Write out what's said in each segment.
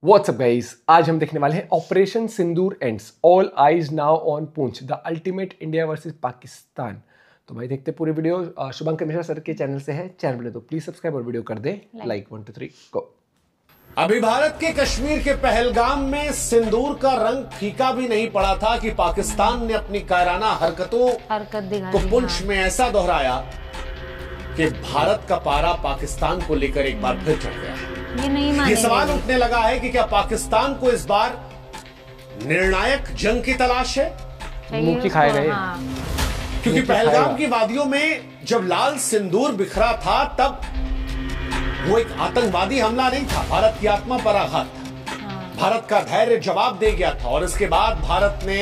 WhatsApp guys, आज हम देखने वाले हैं operation Sindoor ends, all eyes now on Poonch, the ultimate India versus Pakistan. तो भाई देखते पूरी वीडियो। शुभंकर मिश्रा सर के चैनल से है, चैनल बने तो प्लीज सब्सक्राइब और वीडियो कर दे लाइक। 1 2 3 गो। अभी भारत के कश्मीर के पहलगाम में सिंदूर का रंग फीका भी नहीं पड़ा था कि पाकिस्तान ने अपनी कायराना हरकतों को पुंछ में ऐसा दोहराया कि भारत का पारा पाकिस्तान को लेकर एक बार फिर चढ़ गया है। ये सवाल उठने लगा है कि क्या पाकिस्तान को इस बार निर्णायक जंग की तलाश है? मुंह की खाए गए। क्योंकि पहलगाम की वादियों में जब लाल सिंदूर बिखरा था तब वो एक आतंकवादी हमला नहीं था, भारत की आत्मा पर आघात था। भारत का धैर्य जवाब दे गया था और इसके बाद भारत ने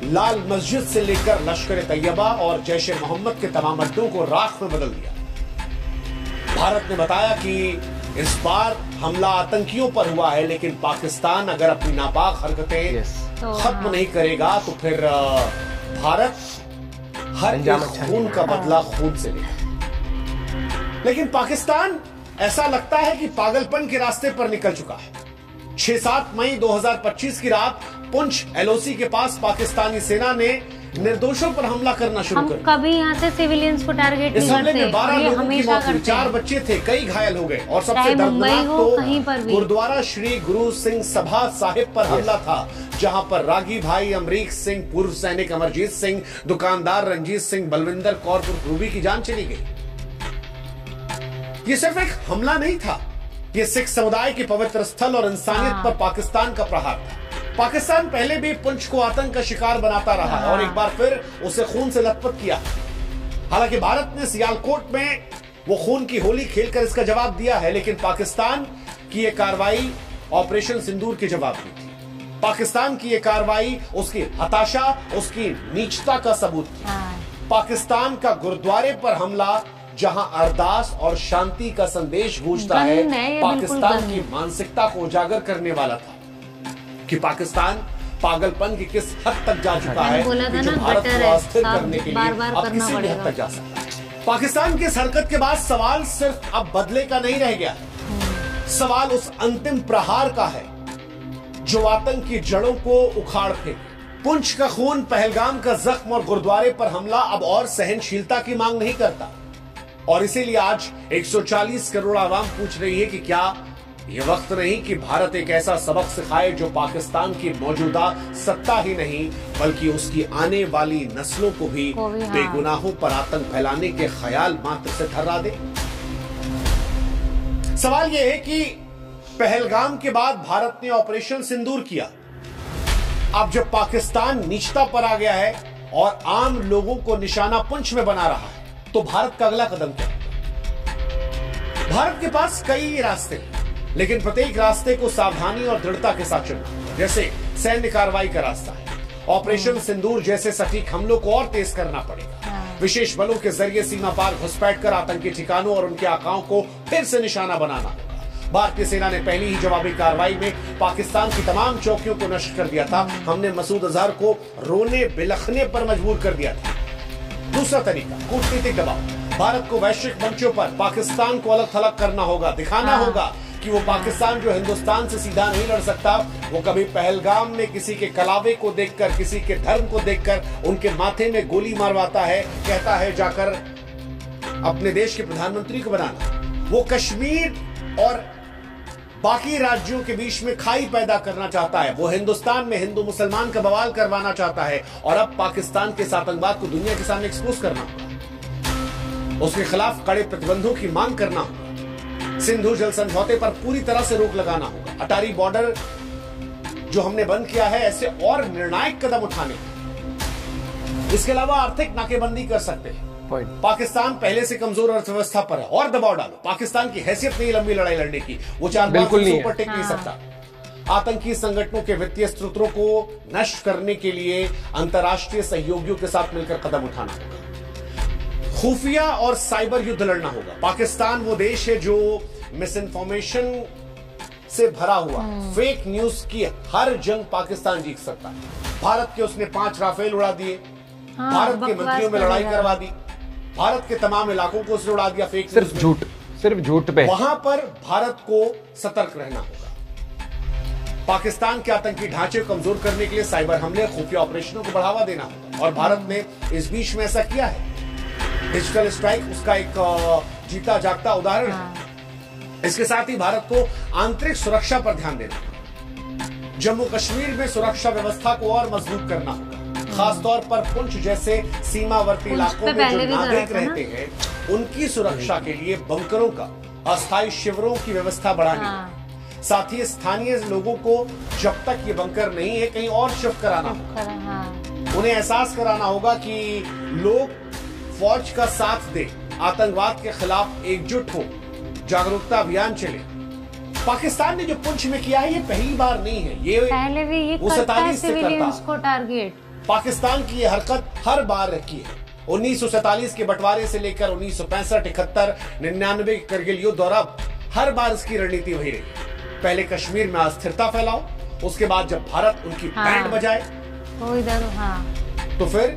लाल मस्जिद से लेकर लश्कर तैयबा और जैश ए मोहम्मद के तमाम अड्डों को राख में बदल दिया। भारत ने बताया कि इस बार हमला आतंकियों पर हुआ है, लेकिन पाकिस्तान अगर अपनी नापाक हरकतें खत्म नहीं करेगा तो फिर भारत हर एक खून का बदला खून से लेगा। लेकिन पाकिस्तान ऐसा लगता है कि पागलपन के रास्ते पर निकल चुका है। 6-7 मई 2025 की रात पुंछ एलओसी के पास पाकिस्तानी सेना ने निर्दोषों पर हमला करना शुरू कर दिया। कभी यहाँ से सिविलियंस को टारगेट नहीं करते। इस हमले में 12 लोगों की मौत हुई, 4 बच्चे थे, कई घायल हो गए और सबसे दर्दनाक तो गुरुद्वारा श्री गुरु सिंह सभा साहिब पर हमला था, जहां पर रागी भाई अमरीक सिंह, पूर्व सैनिक अमरजीत सिंह, दुकानदार रंजीत सिंह, बलविंदर कौर रूबी की जान चली गई। ये सिर्फ एक हमला नहीं था, ये सिख समुदाय के पवित्र स्थल और इंसानियत पर पाकिस्तान का प्रहार था। पाकिस्तान पहले भी पुंछ को आतंक का शिकार बनाता रहा है और एक बार फिर उसे खून से लथपथ किया। हालांकि भारत ने सियालकोट में वो खून की होली खेलकर इसका जवाब दिया है, लेकिन पाकिस्तान की यह कार्रवाई ऑपरेशन सिंदूर के जवाब में थी। पाकिस्तान की यह कार्रवाई उसकी हताशा, उसकी नीचता का सबूत थी। पाकिस्तान का गुरुद्वारे पर हमला, जहां अरदास और शांति का संदेश गूंजता है, पाकिस्तान की मानसिकता को उजागर करने वाला था कि पाकिस्तान पागलपन की किस हद तक जा चुका है कि जो भारत को अस्थिर करने के लिए अब किसी भी हद तक जा सकता है। पाकिस्तान की इस हरकत के बाद सवाल सिर्फ अब बदले का नहीं रह गया, सवाल उस अंतिम प्रहार का है जो आतंक की जड़ों को उखाड़ फेंके। पुंछ का खून, पहलगाम का जख्म और गुरुद्वारे पर हमला अब और सहनशीलता की मांग नहीं करता और इसीलिए आज 140 करोड़ आवाम पूछ रही है कि क्या यह वक्त नहीं कि भारत एक ऐसा सबक सिखाए जो पाकिस्तान की मौजूदा सत्ता ही नहीं बल्कि उसकी आने वाली नस्लों को भी बेगुनाहों पर आतंक फैलाने के ख्याल मात्र से थर्रा दे। सवाल यह है कि पहलगाम के बाद भारत ने ऑपरेशन सिंदूर किया। अब जब पाकिस्तान नीचता पर आ गया है और आम लोगों को निशाना पुंछ में बना रहा है, तो भारत का अगला कदम क्या है? भारत के पास कई रास्ते हैं, लेकिन प्रत्येक रास्ते को सावधानी और दृढ़ता के साथ चुनना। जैसे सैन्य कार्रवाई का रास्ता है, ऑपरेशन सिंदूर जैसे सटीक हमलों को और तेज करना पड़ेगा। विशेष बलों के जरिए सीमा पार घुसपैठ कर आतंकी ठिकानों और उनके आकाओं को फिर से निशाना बनाना होगा। भारतीय सेना ने पहली ही जवाबी कार्रवाई में पाकिस्तान की तमाम चौकियों को नष्ट कर दिया था। हमने मसूद अजहर को रोने बिलखने पर मजबूर कर दिया था। दूसरा तरीका, कूटनीतिक दबाव। भारत को वैश्विक मंचों पर पाकिस्तान को अलग थलग करना होगा, दिखाना होगा कि वो पाकिस्तान जो हिंदुस्तान से सीधा नहीं लड़ सकता, वो कभी पहलगाम में किसी के कलावे को देखकर, किसी के धर्म को देखकर उनके माथे में गोली मारवाता है, कहता है जाकर अपने देश के प्रधानमंत्री को बनाना। वो कश्मीर और बाकी राज्यों के बीच में खाई पैदा करना चाहता है। वो हिंदुस्तान में हिंदू मुसलमान का बवाल करवाना चाहता है और अब पाकिस्तान के आतंकवाद को दुनिया के सामने एक्सपोज करना होगा, उसके खिलाफ कड़े प्रतिबंधों की मांग करना होगा, सिंधु जल समझौते पर पूरी तरह से रोक लगाना होगा, अटारी बॉर्डर जो हमने बंद किया है ऐसे और निर्णायक कदम उठाने। इसके अलावा आर्थिक नाकेबंदी कर सकते हैं। पाकिस्तान पहले से कमजोर अर्थव्यवस्था पर है और दबाव डालो। पाकिस्तान की हैसियत नहीं लंबी लड़ाई लड़ने की, वो 4 बार ऊपर टिक नहीं सकता। आतंकी संगठनों के वित्तीय स्रोतों को नष्ट करने के लिए अंतर्राष्ट्रीय सहयोगियों के साथ मिलकर कदम उठाना होगा। खुफिया और साइबर युद्ध लड़ना होगा। पाकिस्तान वो देश है जो मिस इन्फॉर्मेशन से भरा हुआ है। फेक न्यूज की हर जंग पाकिस्तान जीत सकता है। भारत के उसने 5 राफेल उड़ा दिए, भारत के मंत्रियों में लड़ाई करवा दी, भारत के तमाम इलाकों को उसने उड़ा दिया फेक सिर्फ झूठ पे। वहां पर भारत को सतर्क रहना होगा। पाकिस्तान के आतंकी ढांचे को कमजोर करने के लिए साइबर हमले, खुफिया ऑपरेशनों को बढ़ावा देना होगा और भारत ने इस बीच में ऐसा किया है। डिजिटल स्ट्राइक उसका एक जीता जागता उदाहरण है। इसके साथ ही भारत को आंतरिक सुरक्षा पर ध्यान देना होगा। जम्मू कश्मीर में सुरक्षा व्यवस्था को और मजबूत करना होगा, खासतौर पर पुंछ जैसे सीमावर्ती इलाकों में जो नागरिक रहते हैं उनकी सुरक्षा के लिए बंकरों का, अस्थायी शिविरों की व्यवस्था बढ़ानी है। साथ ही स्थानीय लोगों को जब तक ये बंकर नहीं है कहीं और शिफ्ट कराना होगा। उन्हें एहसास कराना होगा कि लोग फौज का साथ दे, आतंकवाद के खिलाफ एकजुट हो, जागरूकता अभियान चले। पाकिस्तान ने जो पुंछ में किया है ये पहली बार नहीं है, ये पहले भी ये करता है सिविलियंस को टारगेट। पाकिस्तान की ये हरकत हर बार रखी है। 1947 के बंटवारे से लेकर 1965, 71, 99 करगिल युद्ध और अब हर बार इसकी रणनीति वही रही। पहले कश्मीर में अस्थिरता फैलाओ, उसके बाद जब भारत उनकी बैंड बजाए तो इधर तो फिर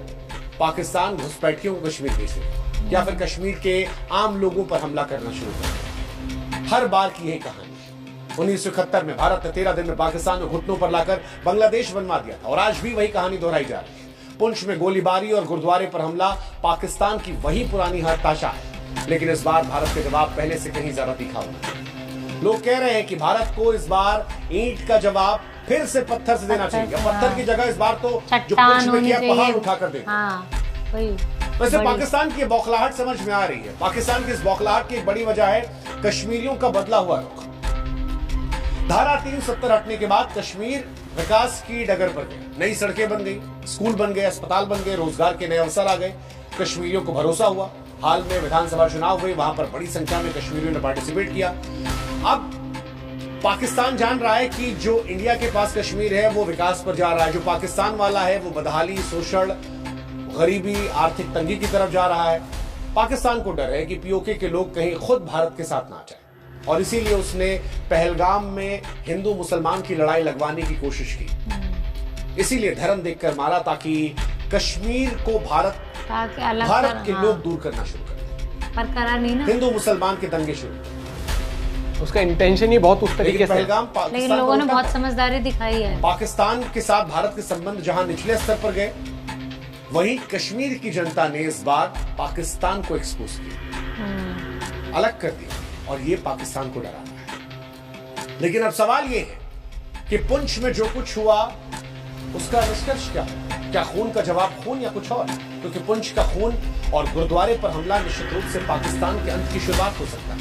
पाकिस्तान घुसपैठियों को कश्मीर भेजे या फिर कश्मीर के आम लोगों पर हमला करना शुरू कर। हर बार की यही कहानी। 1971 में भारत ने 13 दिन में पाकिस्तान को घुटनों पर लाकर बांग्लादेश बनवा दिया था और आज भी वही कहानी दोहराई जा रही है। पुंछ में गोलीबारी और गुरुद्वारे पर हमला पाकिस्तान की वही पुरानी हताशा है, लेकिन इस बार भारत के जवाब पहले से कहीं ज्यादा तीखा होगा। लोग कह रहे हैं कि भारत को इस बार ईंट का जवाब फिर से पत्थर से देना चाहिए। पत्थर की जगह इस बार तो जो पुंछ में किया पहाड़ उठाकर देना। वैसे पाकिस्तान की बौखलाहट समझ में आ रही है। पाकिस्तान की इस बौखलाहट की एक बड़ी वजह है कश्मीरियों का बदला हुआ रुख। धारा 370 हटने के बाद कश्मीर विकास की डगर पर गया। नई सड़कें बन गई, स्कूल बन गए, अस्पताल बन गए, रोजगार के नए अवसर आ गए। कश्मीरियों को भरोसा हुआ। हाल में विधानसभा चुनाव हुए, वहां पर बड़ी संख्या में कश्मीरियों ने पार्टिसिपेट किया। अब पाकिस्तान जान रहा है कि जो इंडिया के पास कश्मीर है वो विकास पर जा रहा है, जो पाकिस्तान वाला है वो बदहाली, शोषण, गरीबी, आर्थिक तंगी की तरफ जा रहा है। पाकिस्तान को डर है कि पीओके के लोग कहीं खुद भारत के साथ ना आ जाए और इसीलिए उसने पहलगाम में हिंदू मुसलमान की लड़ाई लगवाने की कोशिश की। इसीलिए धर्म देखकर मारा ताकि कश्मीर को भारत के लोग दूर करना शुरू कर। पर करा नहीं ना। हिंदू मुसलमान के दंगे शुरू। उसका इंटेंशन ही बहुत उस तरीके से, लेकिन लोगों ने बहुत समझदारी दिखाई है। पाकिस्तान के साथ भारत के संबंध जहां निचले स्तर पर गए, वहीं कश्मीर की जनता ने इस बार पाकिस्तान को एक्सपोज किया, अलग कर दिया और ये पाकिस्तान को डराना है। लेकिन अब सवाल ये है कि पुंछ में जो कुछ हुआ उसका निष्कर्ष क्या है? क्या खून का जवाब खून या कुछ और? क्योंकि पुंछ का खून और गुरुद्वारे पर हमला निश्चित रूप से पाकिस्तान के अंत की शुरुआत हो सकता है।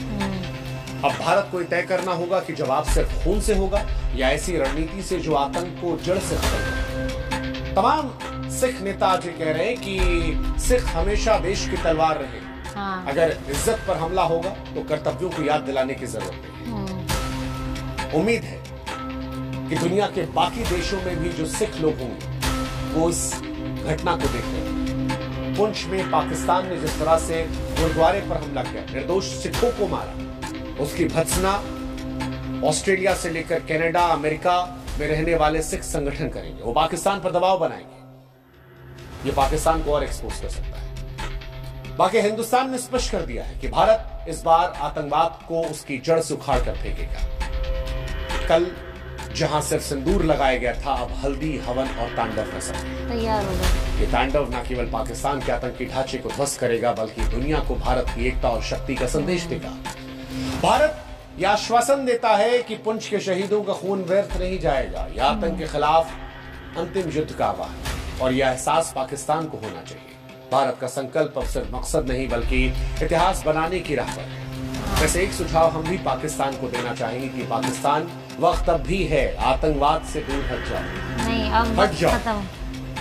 अब भारत को तय करना होगा कि जवाब सिर्फ खून से होगा या ऐसी रणनीति से जो आतंक को जड़ से खत्म करे। तमाम सिख नेता आज ये कह रहे हैं कि सिख हमेशा देश की तलवार रहे। अगर इज्जत पर हमला होगा तो कर्तव्यों को याद दिलाने की जरूरत है। उम्मीद है कि दुनिया के बाकी देशों में भी जो सिख लोग होंगे वो इस घटना को देख रहे हैं। पुंछ में पाकिस्तान ने जिस तरह से गुरुद्वारे पर हमला किया, निर्दोष सिखों को मारा, उसकी भत्सना ऑस्ट्रेलिया से लेकर कनाडा, अमेरिका में रहने वाले सिख संगठन करेंगे। वो पाकिस्तान पर दबाव बनाएंगे। ये पाकिस्तान को और एक्सपोज कर सकता है। बाकी हिंदुस्तान ने स्पष्ट कर दिया है कि भारत इस बार आतंकवाद को उसकी जड़ से उखाड़ कर फेंकेगा। कल जहां सिर्फ सिंदूर लगाया गया था, अब हल्दी, हवन और तांडव का समय तैयार हो गया। ये तांडव न केवल पाकिस्तान के आतंकी ढांचे को ध्वस्त करेगा बल्कि दुनिया को भारत की एकता और शक्ति का संदेश देगा। भारत यह आश्वासन देता है कि पुंछ के शहीदों का खून व्यर्थ नहीं जाएगा। यह आतंक के खिलाफ अंतिम युद्ध का आह्वान है और यह एहसास पाकिस्तान को होना चाहिए। भारत का संकल्प अब सिर्फ मकसद नहीं बल्कि इतिहास बनाने की राह पर है। वैसे एक सुझाव हम भी पाकिस्तान को देना चाहेंगे कि पाकिस्तान, वक्त अब भी है, आतंकवाद से दूर हट जाओ। नहीं, अब हट जाओ,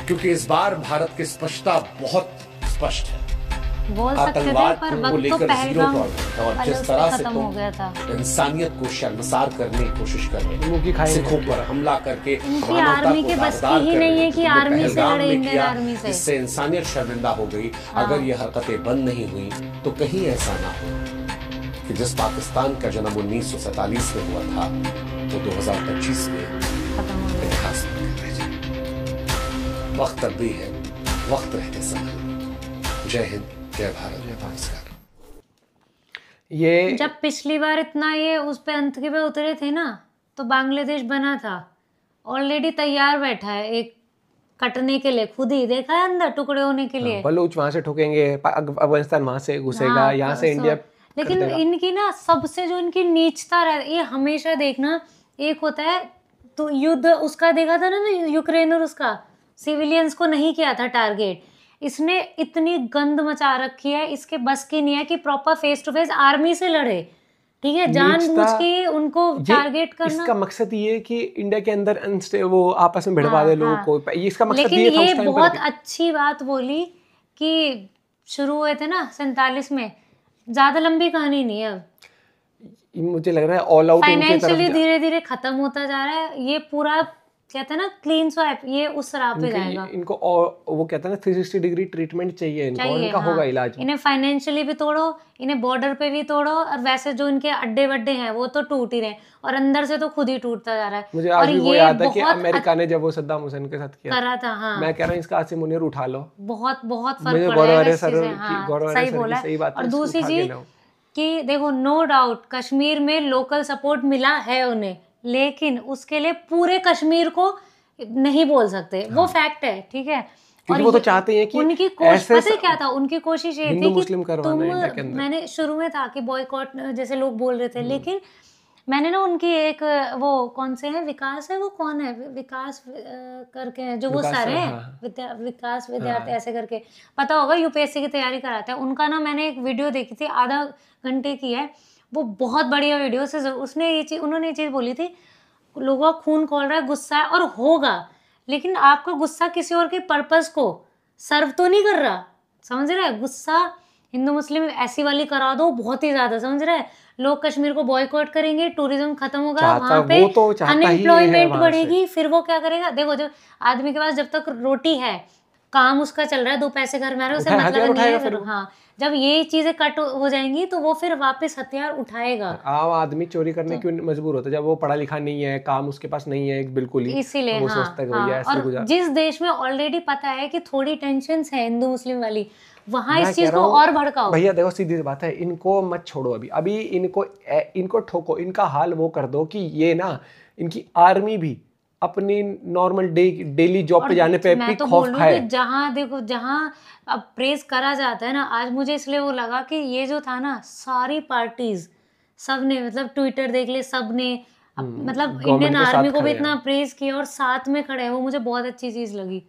क्योंकि इस बार भारत की स्पष्टता बहुत स्पष्ट है। आतंकवाद को लेकर जीरो टॉलरेंस और जिस तरह से तुम इंसानियत को शर्मसार करने की कोशिश कर रहे हैं, सिखों पर हमला करके आर्मी के बस की ही नहीं है कि आर्मी से लड़े, इंडियन आर्मी से। इससे इंसानियत शर्मिंदा हो गई। अगर ये हरकतें बंद नहीं हुई तो कहीं ऐसा ना हो कि जिस पाकिस्तान का जन्म 1947 में हुआ था वो 2025 में इतिहास में रह जाए। वक्त अब भी है, वक्त रहते समय। जय हिंद, जय भारत, जय पाकिस्तान। ये जब पिछली बार इतना ये उस पे अंत के पे उतरे थे ना, तो बांग्लादेश बना था ऑलरेडी तैयार बैठा है एक कटने के लिए, खुद ही देखा है अंदर टुकड़े होने के लिए। बलूच वहां से ठोकेंगे, अफगानिस्तान वहां से घुसेगा, हाँ, यहाँ से इंडिया। लेकिन इनकी ना सबसे जो इनकी नीचता रहती, ये हमेशा देखना, एक होता है तो युद्ध उसका देखा था ना यूक्रेन और उसका, सिविलियंस को नहीं किया था टारगेट, इसने इतनी गंद मचा रखी है, इसके बस की नहीं है कि proper face to face army से लड़े, ठीक है, जानबूझ के उनको टारगेट करना। इसका मकसद ये कि इंडिया के अंदर वो आपस में भिड़वा दे लोगों को, इसका मकसद लेकिन ये था ये उस टाइम बहुत पर। अच्छी बात बोली कि शुरू हुए थे ना 47 में, ज्यादा लंबी कहानी नहीं है। अब मुझे लग रहा है ऑल आउट फाइनेंशियली धीरे धीरे खत्म होता जा रहा है, ये पूरा कहते हैं ना क्लीन स्वाइप, ये उस राह पे जाएगा। इनको और वो कहते हैं ना 360 डिग्री ट्रीटमेंट चाहिए इनको, और इनका होगा इलाज। इन्हें फाइनेंशियली भी तोड़ो, इन्हें बॉर्डर पे भी तोड़ो, और वैसे जो इनके अड्डे वड्डे हैं वो तो टूट ही रहे हैं, और अंदर से तो खुद ही टूटता जा रहा है। मुझे आज भी वो याद है कि अमेरिका ने जब वो सद्दाम हुसैन के साथ किया करा था। हाँ, मैं कह रहा हूँ इसका आसिम मुनीर उठा लो, बहुत बहुत फर्क पड़ेगा इस चीज़ से। हाँ, सही बोला। और दूसरी चीज कि देखो, नो डाउट कश्मीर में लोकल सपोर्ट मिला है उन्हें, लेकिन उसके लिए पूरे कश्मीर को नहीं बोल सकते, वो फैक्ट है, ठीक है। और वो तो चाहते हैं कि उनकी कोशिश पता है क्या था, उनकी कोशिश ये थी कि तुम, मैंने शुरू में था कि बॉयकॉट जैसे लोग बोल रहे थे, लेकिन मैंने ना उनकी एक वो कौन से हैं, विकास है, वो कौन है, विकास करके हैं जो वो सर हैं, विकास विद्यार्थी ऐसे करके, पता होगा, यूपीएससी की तैयारी कराते हैं उनका ना। मैंने एक वीडियो देखी थी, आधा घंटे की है वो, बहुत बढ़िया वीडियो से उन्होंने ये चीज़ बोली थी, लोगों का खून खौल रहा है, गुस्सा है और होगा, लेकिन आपका गुस्सा किसी और के पर्पस को सर्व तो नहीं कर रहा, समझ रहे हैं। गुस्सा हिंदू मुस्लिम ऐसी वाली करा दो बहुत ही ज्यादा, समझ रहे हैं। लोग कश्मीर को बॉयकॉट करेंगे, टूरिज्म खत्म होगा, वहां पे अनएम्प्लॉयमेंट बढ़ेगी, फिर वो क्या करेगा। देखो, जब आदमी के पास जब तक रोटी है, काम उसका चल रहा है, 2 पैसे घर में आ रहे हैं, उसे मतलब नहीं है। हाँ, जब ये चीजें कट हो जाएंगी तो वो फिर वापस हथियार उठाएगा। आम आदमी चोरी करने क्यों मजबूर होता है, जब वो पढ़ा लिखा नहीं है, काम उसके पास नहीं है बिल्कुल ही, इसीलिए। वो सोचता है कि भैया ऐसे गुजार। जिस देश में ऑलरेडी पता है कि थोड़ी टेंशन है हिंदू मुस्लिम वाली, वहां इस चीज को और भड़काओ। भैया देखो, सीधी सी बात है, इनको मत छोड़ो अभी इनको ठोको, इनका हाल वो कर दो कि ये ना, इनकी आर्मी भी अपनी नॉर्मल डेली जॉब पे जाने पे भी खौफ खाए। जहाँ देखो, जहाँ अब प्रेज करा जाता है ना, आज मुझे इसलिए वो लगा कि ये जो था ना, सारी पार्टीज सब ने, मतलब ट्विटर देख ले, सब ने मतलब इंडियन आर्मी को भी इतना प्रेज किया और साथ में खड़े हैं, वो मुझे बहुत अच्छी चीज लगी।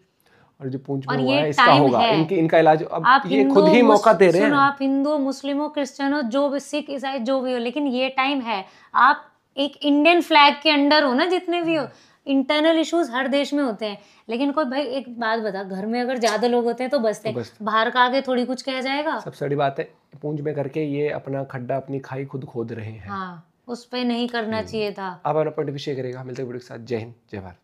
और जो पूंछ में हुआ है, इसका होगा, इनका इलाज अब ये खुद ही मौका दे रहे हैं। आप हिंदू मुस्लिम हो, क्रिश्चियन हो, जो भी सिख ईसाई जो भी हो, लेकिन ये टाइम है, आप एक इंडियन फ्लैग के अंडर हो ना, जितने भी हो। इंटरनल इश्यूज हर देश में होते हैं, लेकिन कोई भाई एक बात बता, घर में अगर ज्यादा लोग होते हैं तो बसते हैं, बाहर का आगे थोड़ी कुछ कहा जाएगा। सबसे बड़ी बात है, पूंछ में करके ये अपना खड्डा, अपनी खाई खुद खोद रहे हैं। हाँ, उस पे नहीं करना चाहिए था। आप अपना पॉइंट शेयर करेगा। मिलते हैं वीडियो के साथ। जय हिंद, जय भारत।